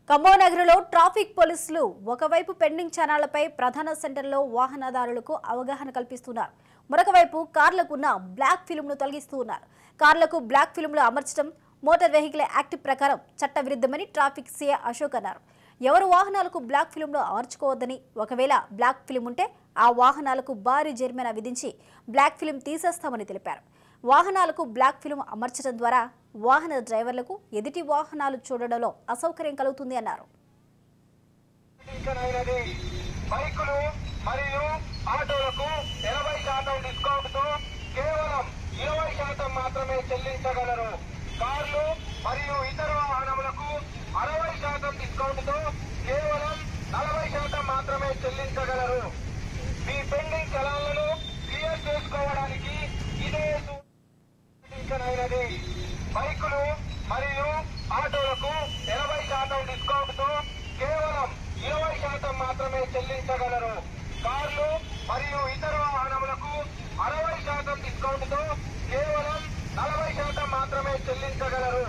ఖమ్మం నగరంలో ట్రాఫిక్ పోలీసులు ఒకవైపు పెండింగ్ ఛానళ్లపై ప్రధాన సెంటర్లో వాహనదారులకు అవగాహన కల్పిస్తున్నారు. మరొక వైపు కార్లకు ఉన్న బ్లాక్ ఫిల్మ్ను తొలగిస్తూ ఉన్నారు. కార్లకు బ్లాక్ ఫిల్మ్లు అమర్చడం మోటార్ వెహికల్ యాక్ట్ ప్రకారం చట్టవిరుద్ధమని ట్రాఫిక్ సీఐ అశోక్ అన్నారు. ఎవరు వాహనాలకు బ్లాక్ ఫిల్మ్లు అమర్చుకోవద్దని, ఒకవేళ బ్లాక్ ఫిల్మ్ ఉంటే ఆ వాహనాలకు భారీ జరిమానా విధించి బ్లాక్ ఫిల్మ్ తీసేస్తామని తెలిపారు. వాహనాలకు బ్లాక్ ఫిల్మ్ అమర్చడం ద్వారా వాహన డ్రైవర్లకు ఎదుటి వాహనాలు చూడడంలో అసౌకర్యం కలుగుతుంది అన్నారు. బైకులు మరియు ఆటోలకు 80% డిస్కౌంట్తో కేవలం 20% మాత్రమే చెల్లించగలరు. కార్లు మరియు ఇతర వాహనములకు 60% డిస్కౌంట్తో కేవలం 40% మాత్రమే చెల్లించగలరు. మీ పెండింగ్ చలాన్లను క్లియర్ చేసుకోవడానికి ఇదే బైకులు మరియు ఆటోలకు 80% డిస్కౌంట్తో కేవలం 20% మాత్రమే చెల్లించగలరు. కార్లు మరియు ఇతర వాహనములకు 60% డిస్కౌంట్తో కేవలం 40% మాత్రమే చెల్లించగలరు.